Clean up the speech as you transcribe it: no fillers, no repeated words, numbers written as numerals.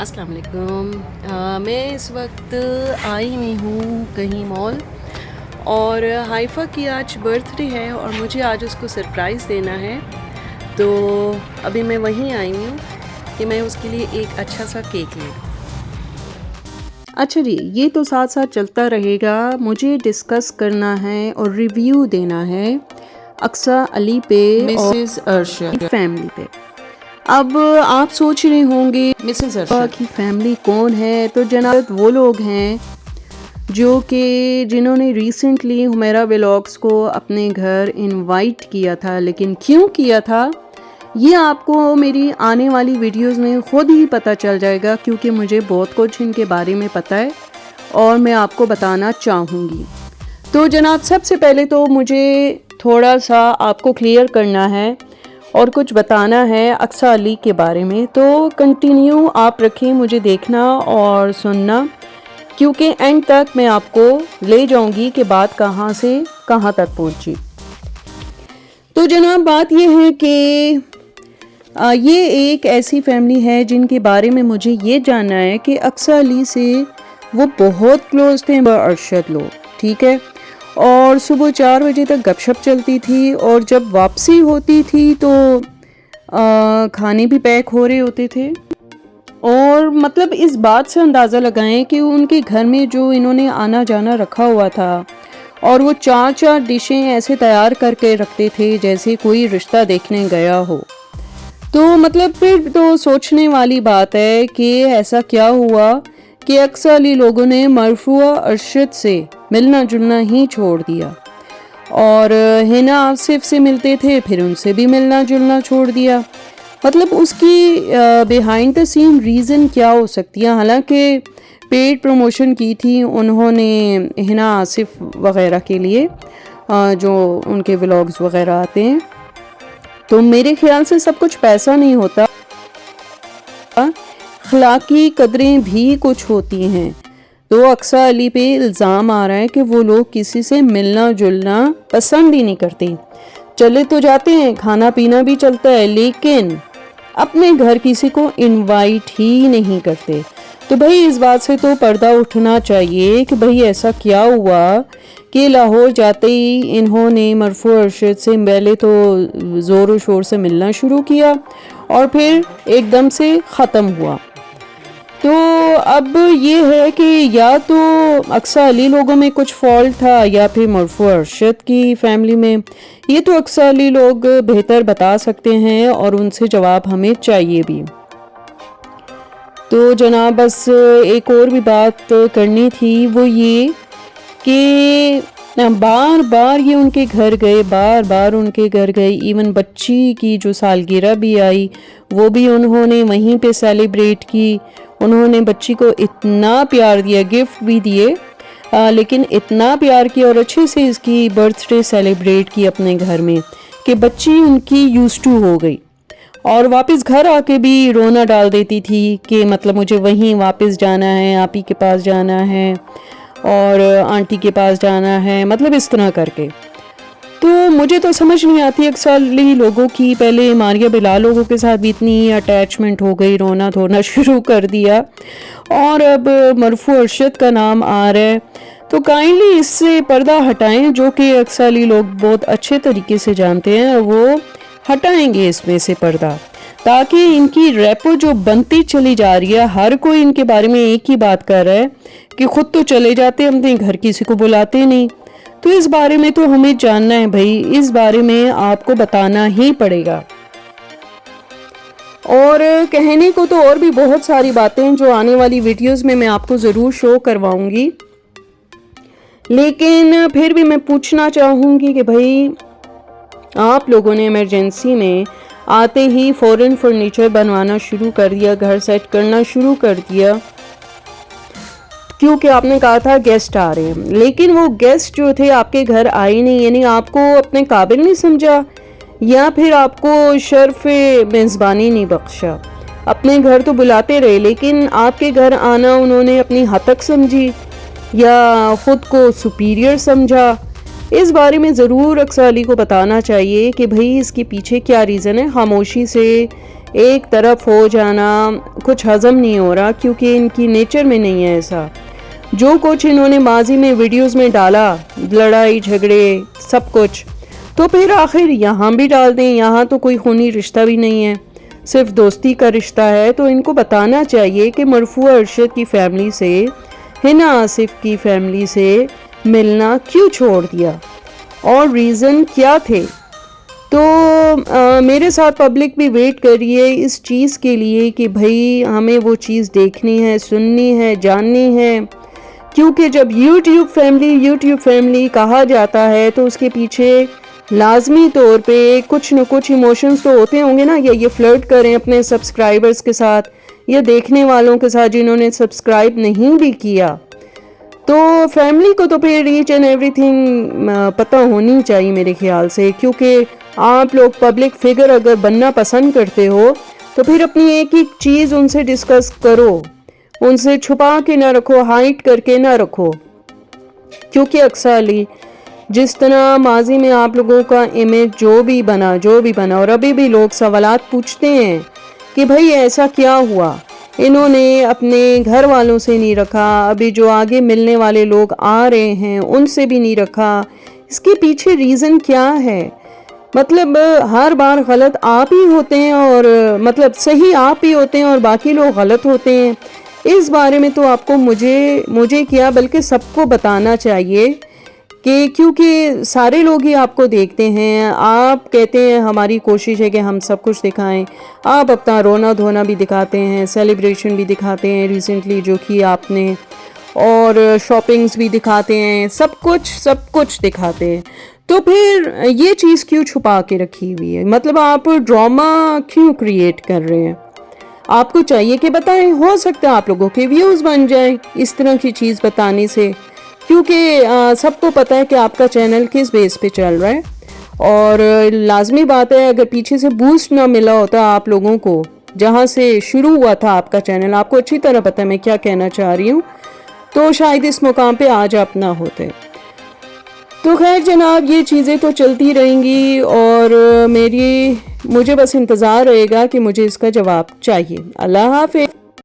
अस्सलाम वालेकुम। मैं इस वक्त आई हुई हूँ कहीं मॉल, और हाइफा की आज बर्थडे है और मुझे आज उसको सरप्राइज़ देना है। तो अभी मैं वहीं आई हूँ कि मैं उसके लिए एक अच्छा सा केक लूँ। अच्छा जी, ये तो साथ साथ चलता रहेगा। मुझे डिस्कस करना है और रिव्यू देना है अक्सा अली पे मिसेस अरशद फैमिली पे। अब आप सोच रहे होंगे मिसेस अरशद की फैमिली कौन है? तो जनाब वो लोग हैं जिन्होंने रिसेंटली हुमैरा व्लॉग्स को अपने घर इनवाइट किया था। लेकिन क्यों किया था ये आपको मेरी आने वाली वीडियोस में ख़ुद ही पता चल जाएगा, क्योंकि मुझे बहुत कुछ इनके बारे में पता है और मैं आपको बताना चाहूँगी। तो जनाब सबसे पहले तो मुझे थोड़ा सा आपको क्लियर करना है और कुछ बताना है अक्सा अली के बारे में। तो कंटिन्यू आप रखें, मुझे देखना और सुनना, क्योंकि एंड तक मैं आपको ले जाऊंगी कि बात कहाँ से कहाँ तक पहुँची। तो जनाब बात ये है कि ये एक ऐसी फैमिली है जिनके बारे में मुझे ये जानना है कि अक्सा अली से वो बहुत क्लोज थे अरशद लोग, ठीक है। और सुबह 4 बजे तक गपशप चलती थी और जब वापसी होती थी तो खाने भी पैक हो रहे होते थे। और मतलब इस बात से अंदाज़ा लगाएं कि उनके घर में जो इन्होंने आना जाना रखा हुआ था और वो 4 डिशें ऐसे तैयार करके रखते थे जैसे कोई रिश्ता देखने गया हो। तो मतलब फिर तो सोचने वाली बात है कि ऐसा क्या हुआ कि अक्सा अली लोगों ने मरफूआ अरशद से मिलना जुलना ही छोड़ दिया, और हिना आसिफ से मिलते थे फिर उनसे भी मिलना जुलना छोड़ दिया। मतलब उसकी बिहाइंड द सीन रीज़न क्या हो सकती है? हालांकि पेड प्रमोशन की थी उन्होंने हिना आसिफ वग़ैरह के लिए, जो उनके व्लॉग्स वग़ैरह आते हैं। तो मेरे ख्याल से सब कुछ पैसा नहीं होता, अखलाकी कदरें भी कुछ होती हैं। तो अक्सा अली पे इल्ज़ाम आ रहा है कि वो लोग किसी से मिलना जुलना पसंद ही नहीं करते। चले तो जाते हैं, खाना पीना भी चलता है, लेकिन अपने घर किसी को इनवाइट ही नहीं करते। तो भाई इस बात से तो पर्दा उठना चाहिए कि भाई ऐसा क्या हुआ कि लाहौर जाते ही इन्होंने मरफू अरशद से पहले तो ज़ोर शोर से मिलना शुरू किया और फिर एकदम से ख़त्म हुआ। तो अब ये है कि या तो अक्सा अली लोगों में कुछ फॉल्ट था या फिर मरफू अरशद की फैमिली में। ये तो अक्सा अली लोग बेहतर बता सकते हैं और उनसे जवाब हमें चाहिए भी। तो जनाब बस एक और भी बात करनी थी, वो ये कि बार बार ये उनके घर गए, बार बार उनके घर गए। इवन बच्ची की जो सालगिरह भी आई वो भी उन्होंने वहीं पे सेलिब्रेट की। उन्होंने बच्ची को इतना प्यार दिया, गिफ्ट भी दिए, लेकिन इतना प्यार किया और अच्छे से इसकी बर्थडे सेलिब्रेट की अपने घर में कि बच्ची उनकी यूज्ड टू हो गई। और वापस घर आके भी रोना डाल देती थी कि मतलब मुझे वहीं वापस जाना है, आपी के पास जाना है और आंटी के पास जाना है, मतलब इस तरह करके। तो मुझे तो समझ नहीं आती अक्सर लोगों की। पहले मारिया बिलाल लोगों के साथ भी इतनी अटैचमेंट हो गई, रोना धोना शुरू कर दिया, और अब मरफू अरशद का नाम आ रहा है। तो काइंडली इससे पर्दा हटाएं, जो कि अक्सर लोग बहुत अच्छे तरीके से जानते हैं, वो हटाएंगे इसमें से पर्दा, ताकि इनकी रेपो जो बनती चली जा रही है, हर कोई इनके बारे में एक ही बात कर रहा है कि खुद तो चले जाते अपने घर, किसी को बुलाते नहीं। तो इस बारे में तो हमें जानना है भाई, इस बारे में आपको बताना ही पड़ेगा। और कहने को तो और भी बहुत सारी बातें जो आने वाली वीडियोस में मैं आपको ज़रूर शो करवाऊंगी, लेकिन फिर भी मैं पूछना चाहूँगी कि भाई आप लोगों ने इमरजेंसी में आते ही फ़ौरन फर्नीचर बनवाना शुरू कर दिया, घर सेट करना शुरू कर दिया, क्योंकि आपने कहा था गेस्ट आ रहे हैं। लेकिन वो गेस्ट जो थे आपके घर आए नहीं, यानी आपको अपने काबिल नहीं समझा या फिर आपको शर्फ मेज़बानी नहीं बख्शा। अपने घर तो बुलाते रहे, लेकिन आपके घर आना उन्होंने अपनी हद तक समझी या ख़ुद को सुपीरियर समझा। इस बारे में ज़रूर अक्सा अली को बताना चाहिए कि भाई इसके पीछे क्या रीज़न है। खामोशी से ایک طرف ہو جانا کچھ ہضم نہیں ہو رہا، کیونکہ ان کی نیچر میں نہیں ہے ایسا۔ جو کچھ انہوں نے ماضی میں ویڈیوز میں ڈالا، لڑائی جھگڑے سب کچھ، تو پھر آخر یہاں بھی ڈال دیں۔ یہاں تو کوئی خونی رشتہ بھی نہیں ہے، صرف دوستی کا رشتہ ہے۔ تو ان کو بتانا چاہیے کہ مرفوع ارشد کی فیملی سے، حنا آصف کی فیملی سے ملنا کیوں چھوڑ دیا اور ریزن کیا تھے۔ تو میرے ساتھ پبلک بھی ویٹ کر رہی ہے اس چیز کے لیے کہ بھائی ہمیں وہ چیز دیکھنی ہے، سننی ہے، جاننی ہے، کیونکہ جب یوٹیوب فیملی کہا جاتا ہے تو اس کے پیچھے لازمی طور پہ کچھ نہ کچھ ایموشنز تو ہوتے ہوں گے نا۔ یا یہ فلرٹ کریں اپنے سبسکرائبرز کے ساتھ یا دیکھنے والوں کے ساتھ جنہوں نے سبسکرائب نہیں بھی کیا، تو فیملی کو تو پھر ایچ اینڈ ایوری تھنگ پتہ ہونی چاہیے میرے خیال سے۔ کیونکہ آپ لوگ پبلک فگر اگر بننا پسند کرتے ہو تو پھر اپنی ایک ایک چیز ان سے ڈسکس کرو، ان سے چھپا کے نہ رکھو، ہائٹ کر کے نہ رکھو۔ کیونکہ اکثر جس طرح ماضی میں آپ لوگوں کا امیج جو بھی بنا اور ابھی بھی لوگ سوالات پوچھتے ہیں کہ بھائی ایسا کیا ہوا، انہوں نے اپنے گھر والوں سے نہیں رکھا، ابھی جو آگے ملنے والے لوگ آ رہے ہیں ان سے بھی نہیں رکھا، اس کے پیچھے ریزن کیا ہے؟ مطلب ہر بار غلط آپ ہی ہوتے ہیں، اور مطلب صحیح آپ ہی ہوتے ہیں اور باقی لوگ غلط ہوتے ہیں۔ اس بارے میں تو آپ کو مجھے کیا بلکہ سب کو بتانا چاہیے کہ کیونکہ سارے لوگ ہی آپ کو دیکھتے ہیں۔ آپ کہتے ہیں ہماری کوشش ہے کہ ہم سب کچھ دکھائیں، آپ اپنا رونا دھونا بھی دکھاتے ہیں، سیلیبریشن بھی دکھاتے ہیں ریسنٹلی جو کی آپ نے، اور شاپنگز بھی دکھاتے ہیں، سب کچھ دکھاتے ہیں۔ تو پھر یہ چیز کیوں چھپا کے رکھی ہوئی ہے؟ مطلب آپ ڈرامہ کیوں کریٹ کر رہے ہیں؟ آپ کو چاہیے کہ بتائیں، ہو سکتا ہے آپ لوگوں کے ویوز بن جائیں اس طرح کی چیز بتانے سے، کیونکہ سب کو پتہ ہے کہ آپ کا چینل کس بیس پہ چل رہا ہے۔ اور لازمی بات ہے اگر پیچھے سے بوسٹ نہ ملا ہوتا آپ لوگوں کو، جہاں سے شروع ہوا تھا آپ کا چینل، آپ کو اچھی طرح پتہ ہے میں کیا کہنا چاہ رہی ہوں، تو شاید اس مقام پہ آج آپ نہ ہوتے۔ تو خیر جناب، یہ چیزیں تو چلتی رہیں گی، اور مجھے بس انتظار رہے گا کہ مجھے اس کا جواب چاہیے۔ اللہ حافظ۔